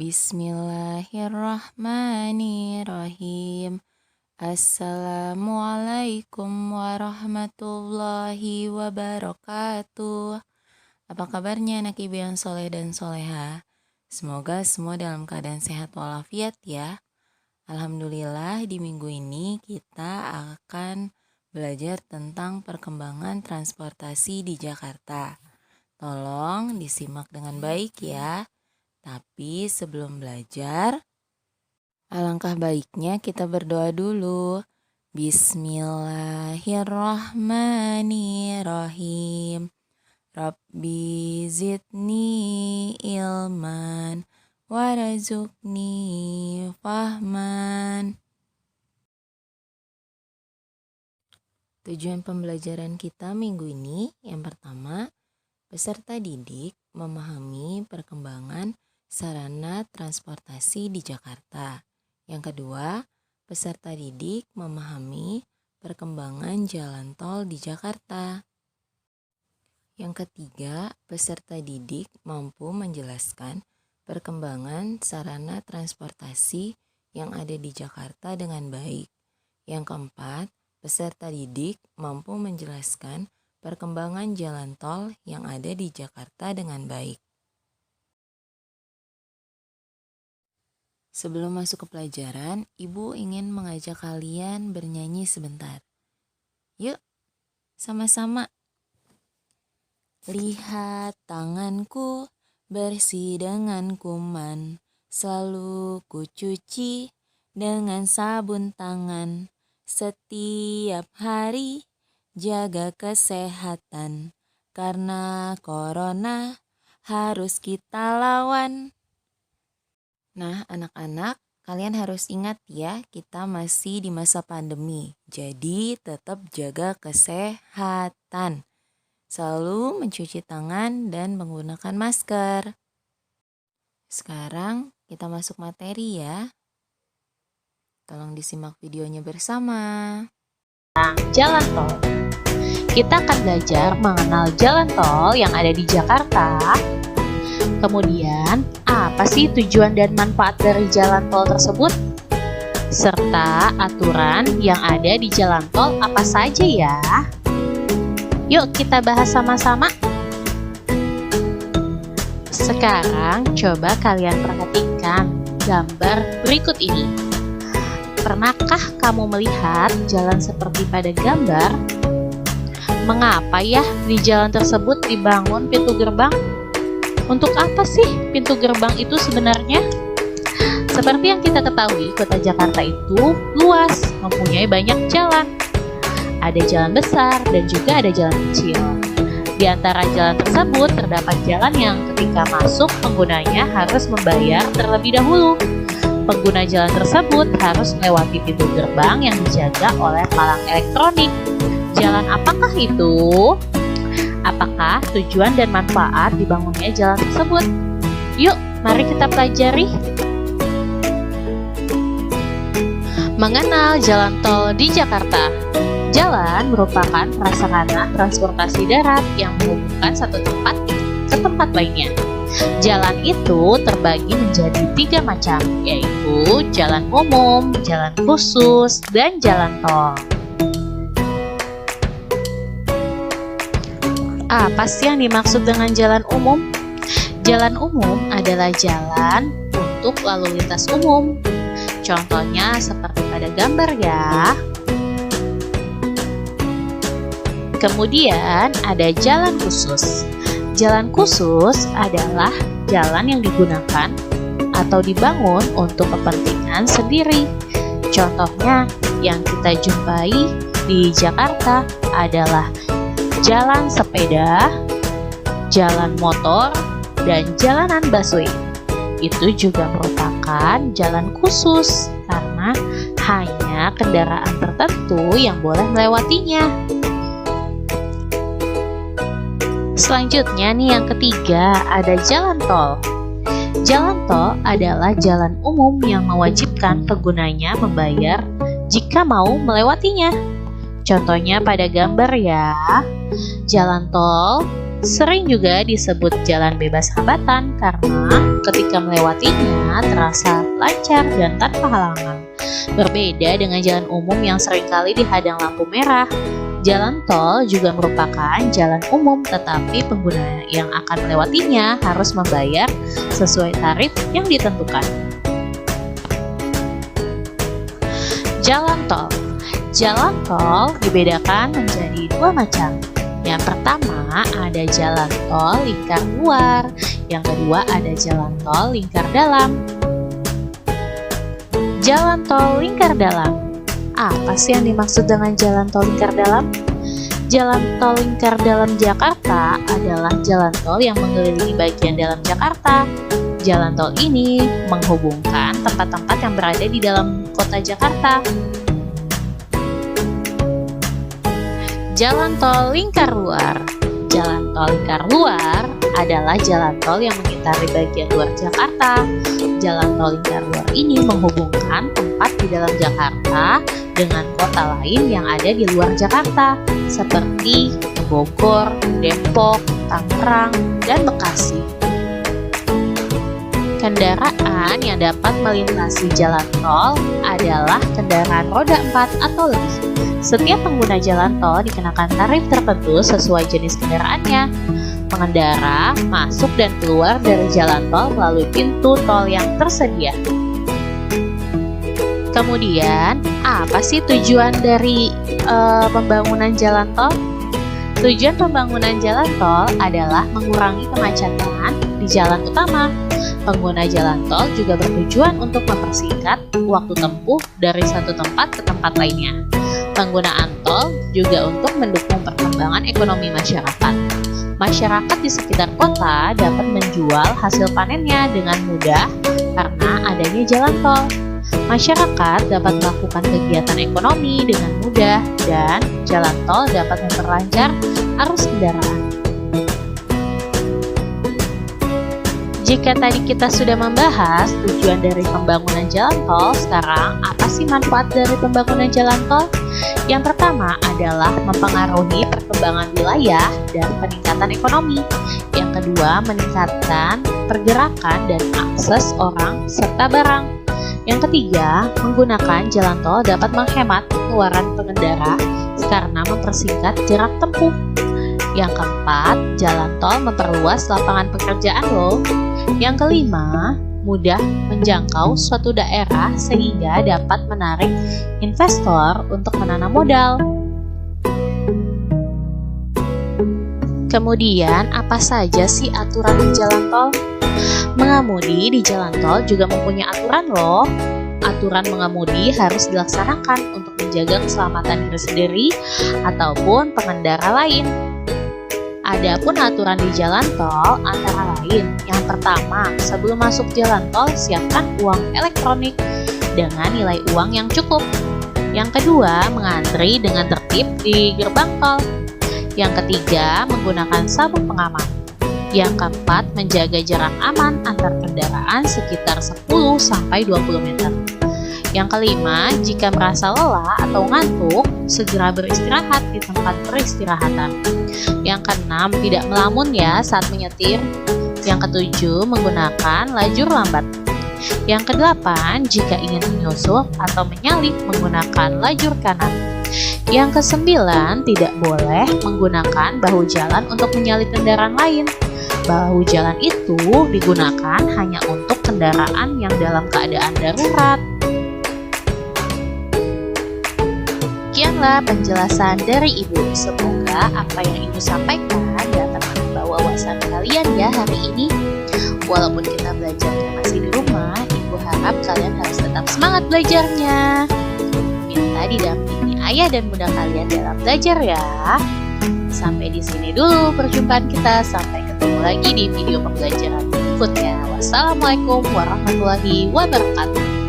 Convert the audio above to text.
Bismillahirrahmanirrahim. Assalamualaikum warahmatullahi wabarakatuh. Apa kabarnya anak ibu yang soleh dan soleha? Semoga semua dalam keadaan sehat walafiat ya. Alhamdulillah di minggu ini kita akan belajar tentang perkembangan transportasi di Jakarta. Tolong disimak dengan baik ya. Tapi sebelum belajar, alangkah baiknya kita berdoa dulu. Bismillahirrahmanirrahim. Rabbi zidni ilman warazukni fahman. Tujuan pembelajaran kita minggu ini yang pertama, peserta didik memahami perkembangan sarana transportasi di Jakarta. Yang kedua, peserta didik memahami perkembangan jalan tol di Jakarta. Yang ketiga, peserta didik mampu menjelaskan perkembangan sarana transportasi yang ada di Jakarta dengan baik. Yang keempat, peserta didik mampu menjelaskan perkembangan jalan tol yang ada di Jakarta dengan baik. Sebelum masuk ke pelajaran, Ibu ingin mengajak kalian bernyanyi sebentar. Yuk, sama-sama. Lihat tanganku bersih dengan kuman, selalu kucuci dengan sabun tangan. Setiap hari jaga kesehatan, karena corona harus kita lawan. Nah, anak-anak, kalian harus ingat ya, kita masih di masa pandemi. Jadi, tetap jaga kesehatan. Selalu mencuci tangan dan menggunakan masker. Sekarang, kita masuk materi ya. Tolong disimak videonya bersama. Jalan tol. Kita akan belajar mengenal jalan tol yang ada di Jakarta. Kemudian, apa sih tujuan dan manfaat dari jalan tol tersebut? Serta aturan yang ada di jalan tol apa saja ya? Yuk kita bahas sama-sama. Sekarang coba kalian perhatikan gambar berikut ini. Pernahkah kamu melihat jalan seperti pada gambar? Mengapa ya di jalan tersebut dibangun pintu gerbang? Untuk apa sih pintu gerbang itu sebenarnya? Seperti yang kita ketahui, kota Jakarta itu luas, mempunyai banyak jalan. Ada jalan besar dan juga ada jalan kecil. Di antara jalan tersebut terdapat jalan yang ketika masuk penggunanya harus membayar terlebih dahulu. Pengguna jalan tersebut harus melewati pintu gerbang yang dijaga oleh palang elektronik. Jalan apakah itu? Apakah tujuan dan manfaat dibangunnya jalan tersebut? Yuk, mari kita pelajari. Mengenal jalan tol di Jakarta. Jalan merupakan prasarana transportasi darat yang menghubungkan satu tempat ke tempat lainnya. Jalan itu terbagi menjadi 3 macam, yaitu jalan umum, jalan khusus, dan jalan tol. Apa sih yang dimaksud dengan jalan umum? Jalan umum adalah jalan untuk lalu lintas umum. Contohnya seperti pada gambar ya. Kemudian ada jalan khusus. Jalan khusus adalah jalan yang digunakan atau dibangun untuk kepentingan sendiri. Contohnya yang kita jumpai di Jakarta adalah jalan sepeda, jalan motor, dan jalanan busway. Itu juga merupakan jalan khusus karena hanya kendaraan tertentu yang boleh melewatinya. Selanjutnya nih yang ketiga ada jalan tol. Jalan tol adalah jalan umum yang mewajibkan penggunanya membayar jika mau melewatinya. Contohnya pada gambar ya. Jalan tol sering juga disebut jalan bebas hambatan karena ketika melewatinya terasa lancar dan tanpa halangan. Berbeda dengan jalan umum yang seringkali dihadang lampu merah, jalan tol juga merupakan jalan umum, tetapi pengguna yang akan melewatinya harus membayar sesuai tarif yang ditentukan. Jalan tol. Jalan tol dibedakan menjadi dua macam. Yang pertama ada jalan tol lingkar luar, yang kedua ada jalan tol lingkar dalam. Jalan tol lingkar dalam. Apa sih yang dimaksud dengan jalan tol lingkar dalam? Jalan tol lingkar dalam Jakarta adalah jalan tol yang mengelilingi bagian dalam Jakarta. Jalan tol ini menghubungkan tempat-tempat yang berada di dalam kota Jakarta. Jalan tol lingkar luar. Jalan tol lingkar luar adalah jalan tol yang mengitari bagian luar Jakarta. Jalan tol lingkar luar ini menghubungkan tempat di dalam Jakarta dengan kota lain yang ada di luar Jakarta, seperti Bogor, Depok, Tangerang, dan Bekasi. Kendaraan yang dapat melintasi jalan tol adalah kendaraan roda 4 atau lebih. Setiap pengguna jalan tol dikenakan tarif tertentu sesuai jenis kendaraannya. Pengendara masuk dan keluar dari jalan tol melalui pintu tol yang tersedia. Kemudian, apa sih tujuan dari pembangunan jalan tol? Tujuan pembangunan jalan tol adalah mengurangi kemacetan di jalan utama. Pengguna jalan tol juga bertujuan untuk mempersingkat waktu tempuh dari satu tempat ke tempat lainnya. Penggunaan tol juga untuk mendukung perkembangan ekonomi masyarakat. Masyarakat di sekitar kota dapat menjual hasil panennya dengan mudah karena adanya jalan tol. Masyarakat dapat melakukan kegiatan ekonomi dengan mudah dan jalan tol dapat memperlancar arus kendaraan. Jika tadi kita sudah membahas tujuan dari pembangunan jalan tol, sekarang apa sih manfaat dari pembangunan jalan tol? Yang pertama adalah mempengaruhi perkembangan wilayah dan peningkatan ekonomi. Yang kedua, meningkatkan pergerakan dan akses orang serta barang. Yang ketiga, menggunakan jalan tol dapat menghemat pengeluaran pengendara karena mempersingkat jarak tempuh. Yang keempat, jalan tol memperluas lapangan pekerjaan loh. Yang kelima, mudah menjangkau suatu daerah sehingga dapat menarik investor untuk menanam modal. Kemudian, apa saja sih aturan di jalan tol? Mengemudi di jalan tol juga mempunyai aturan loh. Aturan mengemudi harus dilaksanakan untuk menjaga keselamatan diri sendiri ataupun pengendara lain. Adapun aturan di jalan tol antara lain, yang pertama, sebelum masuk jalan tol siapkan uang elektronik dengan nilai uang yang cukup. Yang kedua, mengantri dengan tertib di gerbang tol. Yang ketiga, menggunakan sabuk pengaman. Yang keempat, menjaga jarak aman antar kendaraan sekitar 10-20 meter. Yang kelima, jika merasa lelah atau ngantuk, segera beristirahat di tempat peristirahatan. Yang keenam, tidak melamun ya saat menyetir. Yang ketujuh, menggunakan lajur lambat. Yang kedelapan, jika ingin menyusul atau menyalip, menggunakan lajur kanan. Yang kesembilan, tidak boleh menggunakan bahu jalan untuk menyalip kendaraan lain. Bahu jalan itu digunakan hanya untuk kendaraan yang dalam keadaan darurat. Sekianlah penjelasan dari Ibu. Semoga apa yang Ibu sampaikan dapat membawa wawasan kalian ya hari ini. Walaupun kita belajarnya masih di rumah, Ibu harap kalian harus tetap semangat belajarnya. Minta didampingi ayah dan bunda kalian dalam belajar ya. Sampai di sini dulu perjumpaan kita. Sampai ketemu lagi di video pembelajaran berikutnya. Wassalamualaikum warahmatullahi wabarakatuh.